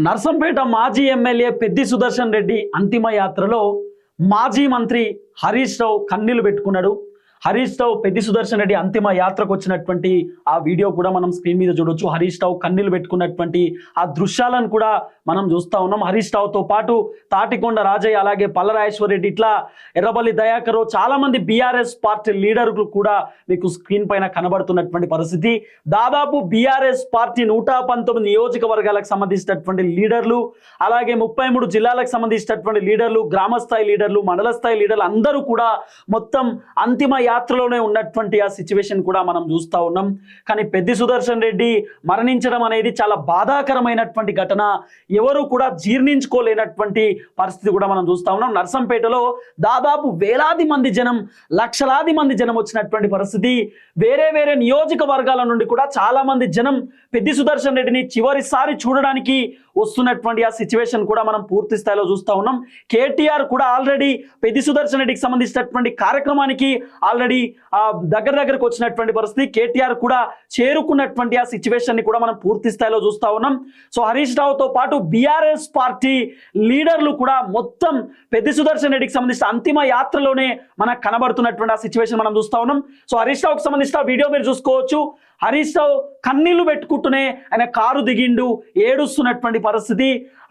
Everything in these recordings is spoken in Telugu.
నర్సంపేట మాజీ ఎమ్మెల్యే పెద్ది సుదర్శన్ రెడ్డి అంతిమ యాత్రలో మాజీ మంత్రి హరీష్ రావు కన్నీళ్లు పెట్టుకున్నాడు. హరీష్ రావు పెద్ది సుదర్శన్ రెడ్డి అంతిమ యాత్రకు వచ్చినటువంటి ఆ వీడియో కూడా మనం స్క్రీన్ మీద చూడొచ్చు. హరీష్ రావు కన్నీళ్లు పెట్టుకున్నటువంటి ఆ దృశ్యాలను కూడా మనం చూస్తూ ఉన్నాం. హరీష్ రావుతో పాటు తాటికొండ రాజయ్య, అలాగే పల్లరాజేశ్వర రెడ్డి, ఇట్లా ఎర్రబల్లి దయాకర్, చాలా మంది బీఆర్ఎస్ పార్టీ లీడర్లు కూడా మీకు స్క్రీన్ పైన కనబడుతున్నటువంటి పరిస్థితి. దాదాపు బీఆర్ఎస్ పార్టీ 119 నియోజకవర్గాలకు సంబంధించినటువంటి లీడర్లు, అలాగే 33 జిల్లాలకు సంబంధించినటువంటి లీడర్లు, గ్రామ స్థాయి లీడర్లు, మండల స్థాయి లీడర్లు అందరూ కూడా మొత్తం అంతిమ యాత్రలోనే ఉన్నటువంటి ఆ సిచ్యువేషన్ కూడా మనం చూస్తూ ఉన్నాం. కానీ పెద్ది సుదర్శన్ రెడ్డి మరణించడం అనేది చాలా బాధాకరమైనటువంటి ఘటన. ఎవరు కూడా జీర్ణించుకోలేనటువంటి పరిస్థితి కూడా మనం చూస్తూ ఉన్నాం. నర్సంపేటలో దాదాపు వేలాది మంది జనం, లక్షలాది మంది జనం వచ్చినటువంటి పరిస్థితి. వేరే వేరే నియోజకవర్గాల నుండి కూడా చాలా మంది జనం పెద్ది సుదర్శన్ రెడ్డిని చివరిసారి చూడడానికి వస్తున్నటువంటి ఆ సిచ్యువేషన్ కూడా మనం పూర్తి స్థాయిలో చూస్తూ ఉన్నాం. కేటీఆర్ కూడా ఆల్రెడీ పెద్ది సుదర్శన్ రెడ్డికి సంబంధించినటువంటి కార్యక్రమానికి ఆల్రెడీ దగ్గరకు వచ్చినటువంటి పరిస్థితి. కేటీఆర్ కూడా చేరుకున్నటువంటి ఆ సిచ్యువేషన్ ని కూడా మనం పూర్తి స్థాయిలో చూస్తూ ఉన్నాం. సో హరీష్ రావుతో పాటు బీఆర్ఎస్ పార్టీ లీడర్లు కూడా మొత్తం పెద్ది సుదర్శన్ రెడ్డికి సంబంధించిన అంతిమ యాత్రలోనే మనకు కనబడుతున్నటువంటి ఆ సిచ్యువేషన్ మనం చూస్తూ ఉన్నాం. సో హరీష్ రావుకి సంబంధించిన వీడియో మీరు చూసుకోవచ్చు. హరీష్ రావు కన్నీళ్లు పెట్టుకుంటూనే ఆయన కారు దిగిండు, ఏడుస్తున్నటువంటి పరిస్థితి.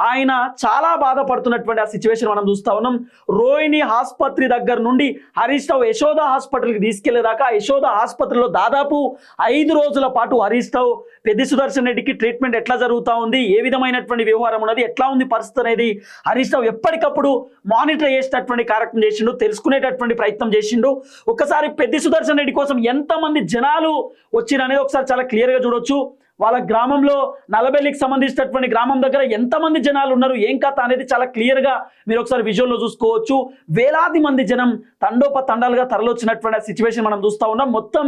ఆయన చాలా బాధపడుతున్నటువంటి ఆ సిచ్యువేషన్ మనం చూస్తూ ఉన్నాం. రోహిణి ఆసుపత్రి దగ్గర నుండి హరీష్ రావు యశోద హాస్పిటల్కి తీసుకెళ్లేదాకా యశోద ఆసుపత్రిలో దాదాపు 5 రోజుల పాటు హరీష్ రావు పెద్ది సుదర్శన్ రెడ్డికి ట్రీట్మెంట్ ఎట్లా జరుగుతూ ఉంది, ఏ విధమైనటువంటి వ్యవహారం ఉన్నది, ఎట్లా ఉంది పరిస్థితి అనేది హరీష్ రావు ఎప్పటికప్పుడు మానిటర్ చేసేటటువంటి కార్యక్రమం చేసిండు, తెలుసుకునేటటువంటి ప్రయత్నం చేసిండు. ఒక్కసారి పెద్ది సుదర్శన్ రెడ్డి కోసం ఎంతమంది జనాలు వచ్చిరనేది ఒకసారి చాలా క్లియర్గా చూడొచ్చు. వాళ్ళ గ్రామంలో నల్లబెల్లికి సంబంధించినటువంటి గ్రామం దగ్గర ఎంతమంది జనాలు ఉన్నారు, ఏం కథ అనేది చాలా క్లియర్గా మీరు ఒకసారి విజువల్లో చూసుకోవచ్చు. వేలాది మంది జనం తండోపతండాలుగా తరలొచ్చినటువంటి సిచ్యువేషన్ మనం చూస్తూ ఉన్నాం. మొత్తం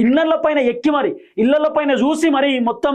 ఇళ్ల పైన ఎక్కి మరి ఇళ్ల పైన చూసి మరి మొత్తం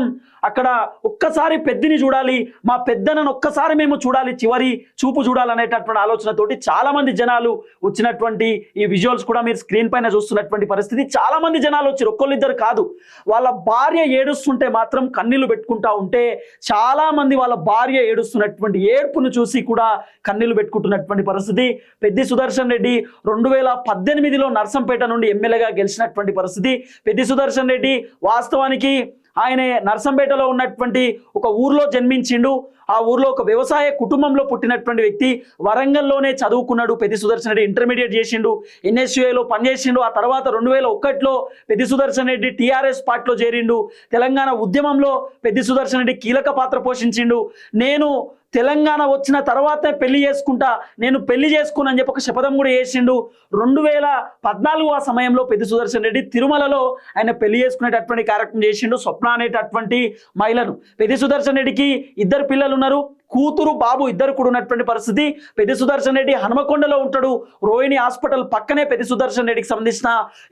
అక్కడ ఒక్కసారి పెద్దిని చూడాలి, మా పెద్దనను ఒక్కసారి మేము చూడాలి, చివరి చూపు చూడాలనేటటువంటి ఆలోచనతోటి చాలా మంది జనాలు వచ్చినటువంటి ఈ విజువల్స్ కూడా మీరు స్క్రీన్ పైన చూస్తున్నటువంటి పరిస్థితి. చాలా మంది జనాలు వచ్చారు, ఒక్కళ్ళిద్దరు కాదు. వాళ్ళ భార్య ఏడుస్తుంటే మాత్రం కన్నీళ్లు పెట్టుకుంటా ఉంటే చాలా మంది వాళ్ళ భార్య ఏడుస్తున్నటువంటి ఏడుపును చూసి కూడా కన్నీళ్లు పెట్టుకుంటున్నటువంటి పరిస్థితి. పెద్ది సుదర్శన్ రెడ్డి 2018లో నర్సంపేట నుండి ఎమ్మెల్యేగా గెలిచినటువంటి పరిస్థితి. పెద్ది సుదర్శన్ రెడ్డి వాస్తవానికి ఆయన నర్సంపేటలో ఉన్నటువంటి ఒక ఊర్లో జన్మించిండు. ఆ ఊర్లో ఒక వ్యవసాయ కుటుంబంలో పుట్టినటువంటి వ్యక్తి. వరంగల్లోనే చదువుకున్నాడు పెద్ది సుదర్శన్ రెడ్డి. ఇంటర్మీడియట్ చేసిండు, ఎన్ఎస్యుఐలో పనిచేసిండు. ఆ తర్వాత 2001లో పెద్ది సుదర్శన్ రెడ్డి టీఆర్ఎస్ పార్టీలో చేరిండు. తెలంగాణ ఉద్యమంలో పెద్ది సుదర్శన్ రెడ్డి కీలక పాత్ర పోషించిండు. నేను తెలంగాణ వచ్చిన తర్వాతే పెళ్లి చేసుకుంటా, నేను పెళ్లి చేసుకున్నాను చెప్పి ఒక శపథం కూడా చేసిండు. 2014 ఆ సమయంలో పెద్ది సుదర్శన్ రెడ్డి తిరుమలలో ఆయన పెళ్లి చేసుకునేటటువంటి కార్యక్రమం చేసిండు. స్వప్న అనేటటువంటి మహిళను. పెద్ది సుదర్శన్ రెడ్డికి 2 పిల్లలు ఉన్నారు, కూతురు బాబు ఇద్దరు కూడా ఉన్నటువంటి పరిస్థితి. పెద్ది సుదర్శన్ రెడ్డి హనుమకొండలో ఉంటాడు. రోహిణి హాస్పిటల్ పక్కనే పెద్ది సుదర్శన్ రెడ్డికి సంబంధించిన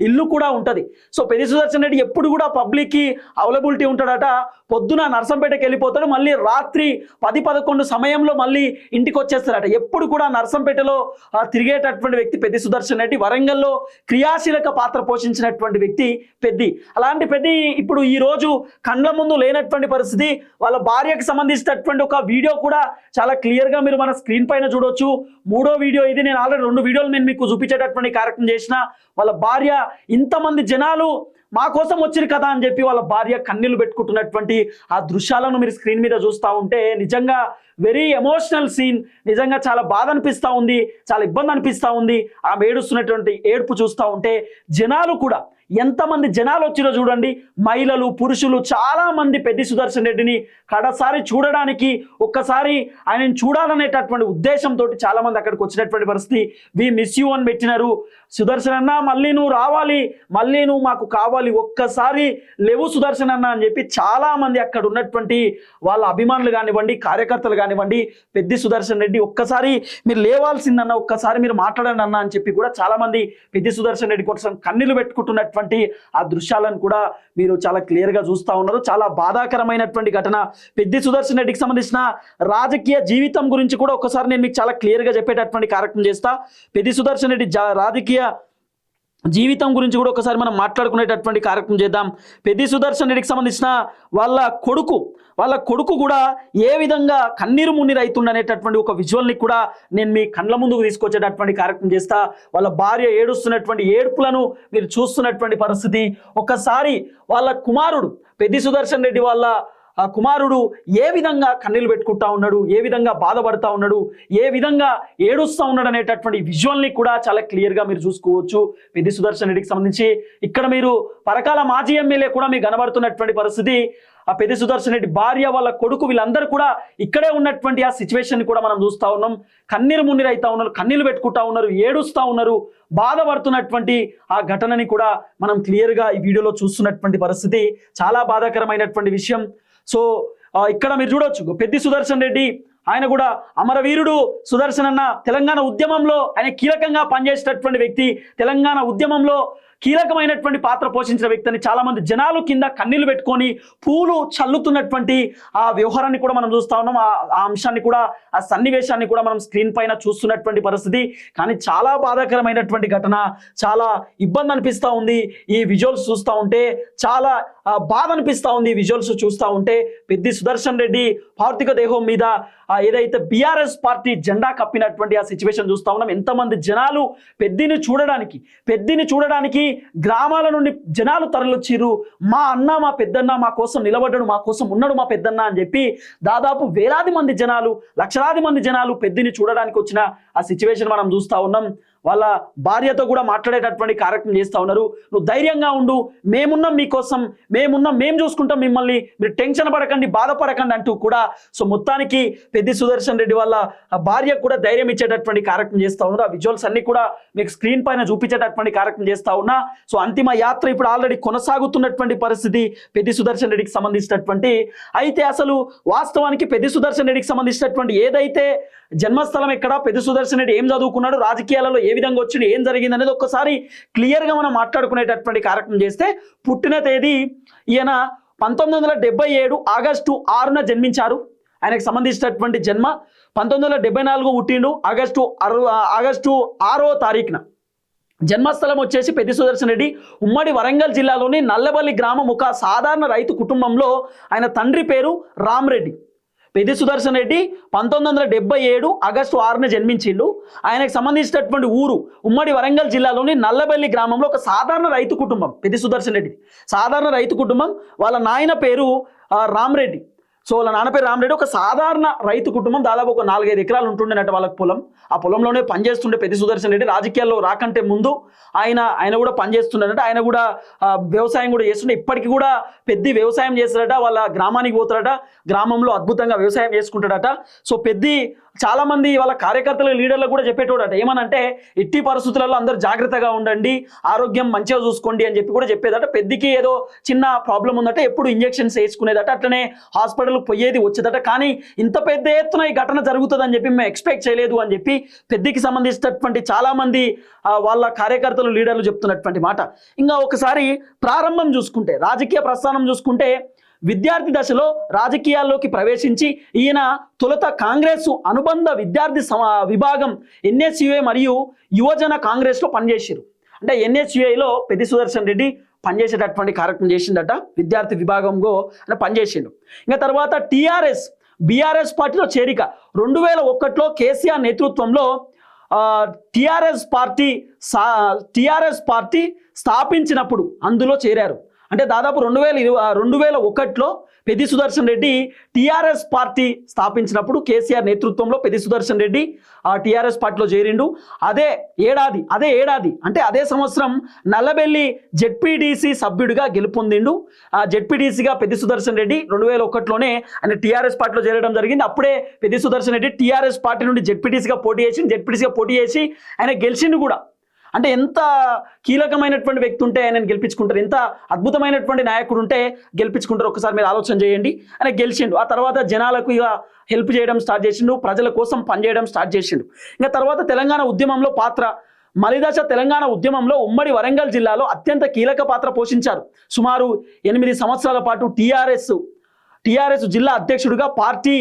ఇల్లు కూడా ఉంటుంది. సో పెద్ది సుదర్శన్ రెడ్డి ఎప్పుడు కూడా పబ్లిక్కి అవైలబిలిటీ ఉంటాడట. పొద్దున నర్సంపేటకి వెళ్ళిపోతాడు, మళ్ళీ రాత్రి 10-11 సమయంలో మళ్ళీ ఇంటికి వచ్చేస్తారట. ఎప్పుడు కూడా నర్సంపేటలో తిరిగేటటువంటి వ్యక్తి పెద్ది సుదర్శన్ రెడ్డి. వరంగల్లో క్రియాశీలక పాత్ర పోషించినటువంటి వ్యక్తి పెద్ది. అలాంటి పెద్ది ఇప్పుడు ఈ రోజు కండ్ల ముందు లేనటువంటి పరిస్థితి. వాళ్ళ భార్యకు సంబంధించినటువంటి ఒక వీడియో కూడా చాలా క్లియర్గా మీరు మన స్క్రీన్ పైన చూడొచ్చు. 3వ వీడియో ఇది. నేను ఆల్రెడీ 2 వీడియోలు నేను మీకు చూపించేటటువంటి కార్యక్రమం చేసిన. వాళ్ళ భార్య ఇంతమంది జనాలు మా కోసం వచ్చిరు కదా అని చెప్పి వాళ్ళ భార్య కన్నీళ్లు పెట్టుకుంటున్నటువంటి ఆ దృశ్యాలను మీరు స్క్రీన్ మీద చూస్తూ ఉంటే నిజంగా వెరీ ఎమోషనల్ సీన్. నిజంగా చాలా బాధ అనిపిస్తూ ఉంది, చాలా ఇబ్బంది అనిపిస్తూ ఉంది. ఆమె ఏడుస్తున్నటువంటి ఏడుపు చూస్తూ ఉంటే జనాలు కూడా ఎంతమంది జనాలు వచ్చిరో చూడండి. మహిళలు, పురుషులు చాలా మంది పెద్ది సుదర్శన్ రెడ్డిని కడసారి చూడడానికి, ఒక్కసారి ఆయనను చూడాలనేటటువంటి ఉద్దేశంతో చాలా మంది అక్కడికి వచ్చినటువంటి పరిస్థితి. వి మిస్ యూ అని పెట్టినారు. సుదర్శన్ అన్న మళ్ళీ నువ్వు రావాలి, మళ్ళీ నువ్వు మాకు కావాలి, ఒక్కసారి లేవు సుదర్శన్ అన్న అని చెప్పి చాలా మంది అక్కడ ఉన్నటువంటి వాళ్ళ అభిమానులు కానివ్వండి, కార్యకర్తలు కానివ్వండి, పెద్ది సుదర్శన్ రెడ్డి ఒక్కసారి మీరు లేవాల్సిందన్న, ఒక్కసారి మీరు మాట్లాడండి అన్న అని చెప్పి కూడా చాలా మంది పెద్ది సుదర్శన్ రెడ్డి కోసం కన్నీళ్లు పెట్టుకుంటున్నటువంటి ఆ దృశ్యాలను కూడా మీరు చాలా క్లియర్గా చూస్తూ ఉన్నారు. చాలా బాధాకరమైనటువంటి ఘటన. పెద్ది సుదర్శన్ రెడ్డికి సంబంధించిన రాజకీయ జీవితం గురించి కూడా ఒకసారి నేను మీకు చాలా క్లియర్గా చెప్పేటటువంటి కార్యక్రమం చేస్తా. పెద్ది సుదర్శన్ రెడ్డి రాజకీయ జీవితం గురించి కూడా ఒకసారి మనం మాట్లాడుకునేటటువంటి కార్యక్రమం చేద్దాం. పెద్ది సుదర్శన్ రెడ్డికి సంబంధించిన వాళ్ళ కొడుకు కూడా ఏ విధంగా కన్నీరు మున్నీరు అవుతుండనేటటువంటి ఒక విజువల్ని కూడా నేను మీ కళ్ళ ముందుకు తీసుకొచ్చేటటువంటి కార్యక్రమం చేస్తా. వాళ్ళ భార్య ఏడుస్తున్నటువంటి ఏడుపులను మీరు చూస్తున్నటువంటి పరిస్థితి. ఒకసారి వాళ్ళ కుమారుడు పెద్ది సుదర్శన్ రెడ్డి వాళ్ళ ఆ కుమారుడు ఏ విధంగా కన్నీళ్ళు పెట్టుకుంటా ఉన్నాడు, ఏ విధంగా బాధపడతా ఉన్నాడు, ఏ విధంగా ఏడుస్తూ ఉన్నాడు అనేటటువంటి విజువల్ని కూడా చాలా క్లియర్గా మీరు చూసుకోవచ్చు. పెద్ది సుదర్శన్ రెడ్డికి సంబంధించి ఇక్కడ మీరు పరకాల మాజీ ఎమ్మెల్యే కూడా మీకు కనబడుతున్నటువంటి పరిస్థితి. ఆ పెద్ది సుదర్శన్ రెడ్డి భార్య వాళ్ళ కొడుకు వీళ్ళందరూ కూడా ఇక్కడే ఉన్నటువంటి ఆ సిచ్యువేషన్ కూడా మనం చూస్తూ ఉన్నాం. కన్నీరు మున్నీరు అవుతా ఉన్నారు, కన్నీళ్ళు పెట్టుకుంటా ఉన్నారు, ఏడుస్తూ ఉన్నారు, బాధపడుతున్నటువంటి ఆ ఘటనని కూడా మనం క్లియర్గా ఈ వీడియోలో చూస్తున్నటువంటి పరిస్థితి. చాలా బాధాకరమైనటువంటి విషయం. సో ఇక్కడ మీరు చూడొచ్చు పెద్ది సుదర్శన్ రెడ్డి ఆయన కూడా అమరవీరుడు సుదర్శన్ అన్న తెలంగాణ ఉద్యమంలో ఆయన కీలకంగా పనిచేసేటటువంటి వ్యక్తి, తెలంగాణ ఉద్యమంలో కీలకమైనటువంటి పాత్ర పోషించిన వ్యక్తి అని చాలా మంది జనాలు కింద కన్నీళ్లు పెట్టుకొని పూలు చల్లుతున్నటువంటి ఆ వ్యవహారాన్ని కూడా మనం చూస్తా ఉన్నాం. ఆ అంశాన్ని కూడా, ఆ సన్నివేశాన్ని కూడా మనం స్క్రీన్ పైన చూస్తున్నటువంటి పరిస్థితి. కానీ చాలా బాధాకరమైనటువంటి ఘటన, చాలా ఇబ్బంది అనిపిస్తూ ఉంది ఈ విజువల్స్ చూస్తూ ఉంటే, చాలా బాధ అనిపిస్తూ ఉంది ఈ విజువల్స్ చూస్తూ ఉంటే. పెద్ది సుదర్శన్ రెడ్డి పార్థిక దేహం మీద ఏదైతే బీఆర్ఎస్ పార్టీ జెండా కప్పినటువంటి ఆ సిచ్యువేషన్ చూస్తా ఉన్నాం. ఎంతమంది జనాలు పెద్దిని చూడడానికి గ్రామాల నుండి జనాలు తరలిచ్చిర్రు. మా అన్న, మా పెద్దన్న మా కోసం నిలబడ్డాడు, మా కోసం ఉన్నాడు మా పెద్దన్న అని చెప్పి దాదాపు వేలాది మంది జనాలు, లక్షలాది మంది జనాలు పెద్దిని చూడడానికి వచ్చిన ఆ సిచ్యువేషన్ మనం చూస్తా ఉన్నాం. వాళ్ళ భార్యతో కూడా మాట్లాడేటటువంటి కార్యక్రమం చేస్తూ ఉన్నారు. నువ్వు ధైర్యంగా ఉండు, మేమున్నాం మీకోసం, మేము చూసుకుంటాం మిమ్మల్ని, మీరు టెన్షన్ పడకండి, బాధపడకండి అంటూ కూడా సో మొత్తానికి పెద్ది సుదర్శన్ రెడ్డి వాళ్ళ భార్య కూడా ధైర్యం ఇచ్చేటటువంటి కార్యక్రమం చేస్తూ ఉన్నారు. ఆ విజువల్స్ అన్ని కూడా మీకు స్క్రీన్ పైన చూపించేటటువంటి కార్యక్రమం చేస్తూ ఉన్నా. సో అంతిమ యాత్ర ఇప్పుడు ఆల్రెడీ కొనసాగుతున్నటువంటి పరిస్థితి పెద్ది సుదర్శన్ రెడ్డికి సంబంధించినటువంటి. అయితే అసలు వాస్తవానికి పెద్ది సుదర్శన్ రెడ్డికి సంబంధించినటువంటి ఏదైతే జన్మస్థలం ఎక్కడ, పెద్ది సుదర్శన్ రెడ్డి ఏం చదువుకున్నాడు, రాజకీయాలలో ఏ విధంగా వచ్చింది, ఏం జరిగింది అనేది ఒక్కసారి క్లియర్గా మనం మాట్లాడుకునేటటువంటి కార్యక్రమం చేస్తే, పుట్టిన తేదీ ఈయన 1977 ఆగస్టు 6న జన్మించారు. ఆయనకు సంబంధించినటువంటి జన్మ 1974 పుట్టిండు ఆగస్టు 6వ తారీఖున. జన్మస్థలం వచ్చేసి పెద్ది సుదర్శన్ రెడ్డి ఉమ్మడి వరంగల్ జిల్లాలోని నల్లబల్లి గ్రామం ఒక సాధారణ రైతు కుటుంబంలో. ఆయన తండ్రి పేరు రామరెడ్డి. పెద్ది సుదర్శన్ రెడ్డి 1977 ఆగస్టు 6న జన్మించిండు. ఆయనకు సంబంధించినటువంటి ఊరు ఉమ్మడి వరంగల్ జిల్లాలోని నల్లబల్లి గ్రామంలో ఒక సాధారణ రైతు కుటుంబం. పెద్ది సుదర్శన్ రెడ్డి సాధారణ రైతు కుటుంబం. వాళ్ళ నాయన పేరు రామరెడ్డి. సో వాళ్ళ నాన్న పేరు రామరెడ్డి. ఒక సాధారణ రైతు కుటుంబం, దాదాపు ఒక 4-5 ఎకరాలు ఉంటుండేనట వాళ్ళకి పొలం. ఆ పొలంలోనే పనిచేస్తుండే పెద్ది సుదర్శన్ రెడ్డి. రాజకీయాల్లో రాకంటే ముందు ఆయన కూడా పనిచేస్తుండేనట. ఆయన కూడా వ్యవసాయం కూడా చేస్తుండే. ఇప్పటికీ కూడా పెద్ది వ్యవసాయం చేస్తాడట, వాళ్ళ గ్రామానికి పోతాడట, గ్రామంలో అద్భుతంగా వ్యవసాయం చేసుకుంటాడట. సో పెద్ది చాలా మంది వాళ్ళ కార్యకర్తల లీడర్లకు కూడా చెప్పేటోడట, ఏమనంటే ఎట్టి పరిస్థితులలో అందరూ జాగ్రత్తగా ఉండండి, ఆరోగ్యం మంచిగా చూసుకోండి అని చెప్పి కూడా చెప్పేదట. పెద్దికి ఏదో చిన్న ప్రాబ్లం ఉందట, ఎప్పుడు ఇంజెక్షన్స్ వేసుకునేదట, అట్లనే హాస్పిటల్ పోయేది వచ్చేదట. కానీ ఇంత పెద్ద ఎత్తున ఈ ఘటన జరుగుతుందని చెప్పి మేము ఎక్స్పెక్ట్ చేయలేదు అని చెప్పి పెద్దికి సంబంధించినటువంటి చాలా మంది వాళ్ళ కార్యకర్తలు లీడర్లు చెప్తున్నటువంటి మాట. ఇంకా ఒకసారి ప్రారంభం చూసుకుంటే, రాజకీయ ప్రస్థానం చూసుకుంటే, విద్యార్థి దశలో రాజకీయాల్లోకి ప్రవేశించి ఈయన తొలుత కాంగ్రెస్ అనుబంధ విద్యార్థి విభాగం NSUA మరియు యువజన కాంగ్రెస్లో పనిచేసారు. అంటే NSUAలో పెద్ది సుదర్శన్ రెడ్డి పనిచేసేటటువంటి కార్యక్రమం చేసిందట, విద్యార్థి విభాగంలో ఆయన పనిచేసిండు. ఇంకా తర్వాత బీఆర్ఎస్ పార్టీలో చేరిక 2001లో కేసీఆర్ నేతృత్వంలో టీఆర్ఎస్ పార్టీ స్థాపించినప్పుడు అందులో చేరారు. అంటే దాదాపు 2001లో పెద్ది సుదర్శన్ రెడ్డి టీఆర్ఎస్ పార్టీ స్థాపించినప్పుడు కేసీఆర్ నేతృత్వంలో పెద్ది సుదర్శన్ రెడ్డి టీఆర్ఎస్ పార్టీలో చేరిండు. అదే ఏడాది అంటే అదే సంవత్సరం నల్లబెల్లి జెడ్పీటీసీ సభ్యుడిగా గెలుపొందిండు. జెడ్పీటీసీగా పెద్ది సుదర్శన్ రెడ్డి 2001లోనే ఆయన టీఆర్ఎస్ పార్టీలో చేరడం జరిగింది. అప్పుడే పెద్ది సుదర్శన్ రెడ్డి టీఆర్ఎస్ పార్టీ నుండి జెడ్పీటీసీగా పోటీ చేసి ఆయన గెలిచిండు కూడా. అంటే ఎంత కీలకమైనటువంటి వ్యక్తి ఉంటే ఆయనను గెలిపించుకుంటారు, ఎంత అద్భుతమైనటువంటి నాయకుడు ఉంటే గెలిపించుకుంటారు. ఒకసారి మీరు ఆలోచన చేయండి. ఆయన గెలిచిండు. ఆ తర్వాత జనాలకు ఇక హెల్ప్ చేయడం స్టార్ట్ చేసిండు, ప్రజల కోసం పనిచేయడం స్టార్ట్ చేసిండు. ఇంకా తర్వాత తెలంగాణ ఉద్యమంలో పాత్ర, మలిదశ తెలంగాణ ఉద్యమంలో ఉమ్మడి వరంగల్ జిల్లాలో అత్యంత కీలక పాత్ర పోషించారు. సుమారు 8 సంవత్సరాల పాటు టీఆర్ఎస్ జిల్లా అధ్యక్షుడిగా, పార్టీ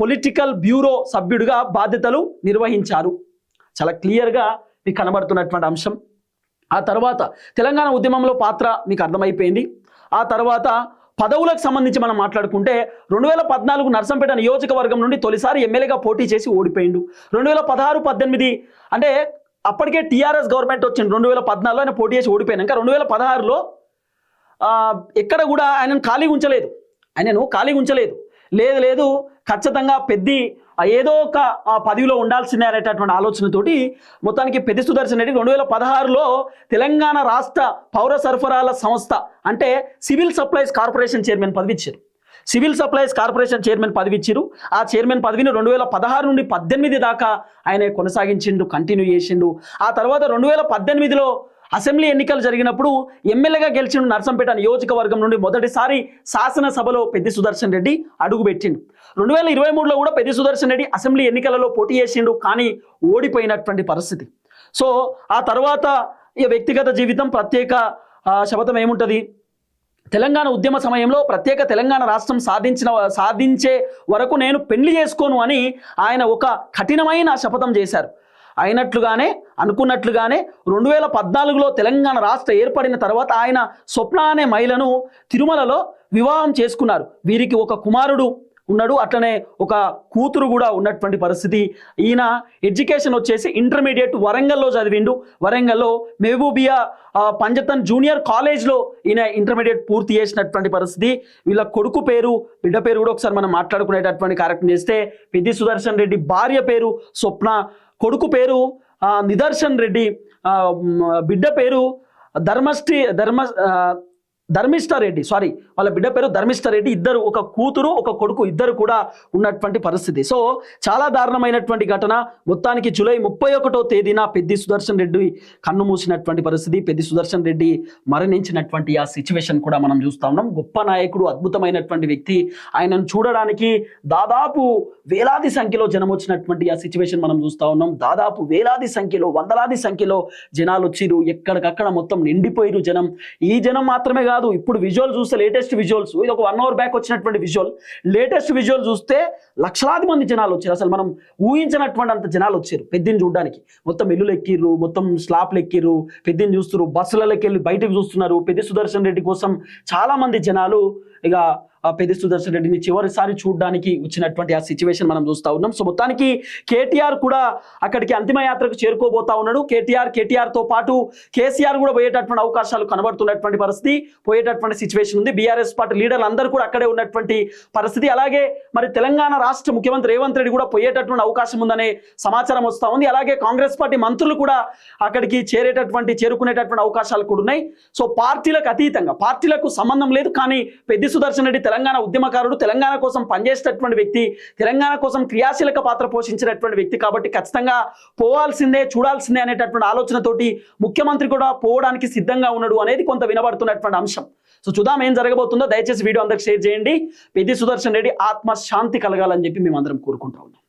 పొలిటికల్ బ్యూరో సభ్యుడిగా బాధ్యతలు నిర్వహించారు. చాలా క్లియర్గా మీకు కనబడుతున్నటువంటి అంశం. ఆ తర్వాత తెలంగాణ ఉద్యమంలో పాత్ర మీకు అర్థమైపోయింది. ఆ తర్వాత పదవులకు సంబంధించి మనం మాట్లాడుకుంటే 2014 నర్సంపేట నియోజకవర్గం నుండి తొలిసారి ఎమ్మెల్యేగా పోటీ చేసి ఓడిపోయిండు. 2016-18 అంటే అప్పటికే టీఆర్ఎస్ గవర్నమెంట్ వచ్చింది. 2014లో ఆయన పోటీ చేసి ఓడిపోయినాక 2016లో ఎక్కడ కూడా ఆయనను ఖాళీగా ఉంచలేదు. లేదు ఖచ్చితంగా పెద్ది ఏదో ఒక పదవిలో ఉండాల్సిందే అనేటటువంటి ఆలోచనతోటి మొత్తానికి పెద్ది సుదర్శన్ రెడ్డి 2016లో తెలంగాణ రాష్ట్ర పౌర సరఫరాల సంస్థ అంటే సివిల్ సప్లైస్ కార్పొరేషన్ చైర్మన్ పదవి ఇచ్చారు. ఆ చైర్మన్ పదవిని 2016 నుండి 18 దాకా ఆయన కొనసాగించిండు, కంటిన్యూ చేసిండు. ఆ తర్వాత 2018లో అసెంబ్లీ ఎన్నికలు జరిగినప్పుడు ఎమ్మెల్యేగా గెలిచిన నర్సంపేట నియోజకవర్గం నుండి మొదటిసారి శాసనసభలో పెద్ది సుదర్శన్ రెడ్డి అడుగుపెట్టిండు. 2023లో కూడా పెద్ది సుదర్శన్ రెడ్డి అసెంబ్లీ ఎన్నికలలో పోటీ చేసిండు, కానీ ఓడిపోయినటువంటి పరిస్థితి. సో ఆ తర్వాత ఈ వ్యక్తిగత జీవితం ప్రత్యేక శపథం ఏముంటుంది, తెలంగాణ ఉద్యమ సమయంలో ప్రత్యేక తెలంగాణ రాష్ట్రం సాధించే వరకు నేను పెళ్లి చేసుకోను అని ఆయన ఒక కఠినమైన శపథం చేశారు. అనుకున్నట్లుగానే 2014లో తెలంగాణ రాష్ట్రం ఏర్పడిన తర్వాత ఆయన స్వప్న అనే మహిళను తిరుమలలో వివాహం చేసుకున్నారు. వీరికి ఒక కుమారుడు ఉన్నాడు, అట్లనే ఒక కూతురు కూడా ఉన్నటువంటి పరిస్థితి. ఈయన ఎడ్యుకేషన్ వచ్చేసి ఇంటర్మీడియట్ వరంగల్లో చదివిండు. వరంగల్లో మెహబూబియా పంజతన్ జూనియర్ కాలేజ్లో ఈయన ఇంటర్మీడియట్ పూర్తి చేసినటువంటి పరిస్థితి. వీళ్ళ కొడుకు పేరు, బిడ్డ పేరు కూడా ఒకసారి మనం మాట్లాడుకునేటటువంటి కార్యక్రమం చేస్తే, పెద్ది సుదర్శన్ రెడ్డి భార్య పేరు స్వప్న, కొడుకు పేరు నిదర్శన్ రెడ్డి, బిడ్డ పేరు ధర్మిష్ఠ రెడ్డి, వాళ్ళ బిడ్డ పేరు ధర్మిష్ఠ రెడ్డి. ఇద్దరు, ఒక కూతురు ఒక కొడుకు, ఇద్దరు కూడా ఉన్నటువంటి పరిస్థితి. సో చాలా దారుణమైనటువంటి ఘటన. మొత్తానికి జూలై 31వ తేదీన పెద్ది సుదర్శన్ రెడ్డి కన్ను మూసినటువంటి పరిస్థితి, పెద్ది సుదర్శన్ రెడ్డి మరణించినటువంటి ఆ సిచ్యువేషన్ కూడా మనం చూస్తా ఉన్నాం. గొప్ప నాయకుడు, అద్భుతమైనటువంటి వ్యక్తి. ఆయనను చూడడానికి దాదాపు వేలాది సంఖ్యలో జనం వచ్చినటువంటి ఆ సిచ్యువేషన్ మనం చూస్తా ఉన్నాం. దాదాపు వేలాది సంఖ్యలో, వందలాది సంఖ్యలో జనాలు వచ్చిరు, ఎక్కడికక్కడ మొత్తం నిండిపోయిరు జనం. ఈ జనం మాత్రమే కాదు, ఇప్పుడు విజువల్ చూస్తే లేటెస్ట్ విజువల్స్, ఇది ఒక 1 hour బ్యాక్ వచ్చినటువంటి లేటెస్ట్ విజువల్ చూస్తే లక్షలాది మంది జనాలు వచ్చారు. అసలు మనం ఊహించినటువంటి అంత జనాలు వచ్చారు పెద్దిని చూడడానికి. మొత్తం ఇల్లులు ఎక్కిర్రు, మొత్తం స్లాప్లు ఎక్కిర్రు, పెద్దిని చూస్తున్నారు, బస్సులకి వెళ్ళి బయటకు చూస్తున్నారు. పెద్ది సుదర్శన్ రెడ్డి కోసం చాలా మంది జనాలు ఇక పెద్ది సుదర్శన్ రెడ్డిని చివరిసారి చూడడానికి వచ్చినటువంటి ఆ సిచ్యువేషన్ మనం చూస్తూ ఉన్నాం. సో మొత్తానికి కేటీఆర్ కూడా అక్కడికి అంతిమ యాత్రకు చేరుకోబోతా ఉన్నాడు. కేటీఆర్తో పాటు కేసీఆర్ కూడా పోయేటటువంటి అవకాశాలు కనబడుతున్నటువంటి పరిస్థితి, పోయేటటువంటి సిచ్యువేషన్ ఉంది. బీఆర్ఎస్ పార్టీ లీడర్లు అందరూ కూడా అక్కడే ఉన్నటువంటి పరిస్థితి. అలాగే మరి తెలంగాణ రాష్ట్ర ముఖ్యమంత్రి రేవంత్ రెడ్డి కూడా పోయేటటువంటి అవకాశం ఉందనే సమాచారం వస్తూ ఉంది. అలాగే కాంగ్రెస్ పార్టీ మంత్రులు కూడా అక్కడికి చేరుకునేటటువంటి అవకాశాలు కూడా ఉన్నాయి. సో పార్టీలకు అతీతంగా, పార్టీలకు సంబంధం లేదు, కానీ పెద్ది సుదర్శన్ రెడ్డి తెలంగాణ ఉద్యమకారుడు, తెలంగాణ కోసం పనిచేసేటటువంటి వ్యక్తి, తెలంగాణ కోసం క్రియాశీలక పాత్ర పోషించినటువంటి వ్యక్తి కాబట్టి ఖచ్చితంగా పోవాల్సిందే, చూడాల్సిందే అనేటటువంటి ఆలోచనతోటి ముఖ్యమంత్రి కూడా పోవడానికి సిద్ధంగా ఉన్నాడు అనేది కొంత వినబడుతున్నటువంటి అంశం. సో చూద్దాం ఏం జరగబోతుందో. దయచేసి వీడియో అందరికి షేర్ చేయండి. పెద్ది సుదర్శన్ రెడ్డి ఆత్మ శాంతి కలగాలని చెప్పి మేము అందరం కోరుకుంటా ఉన్నాం.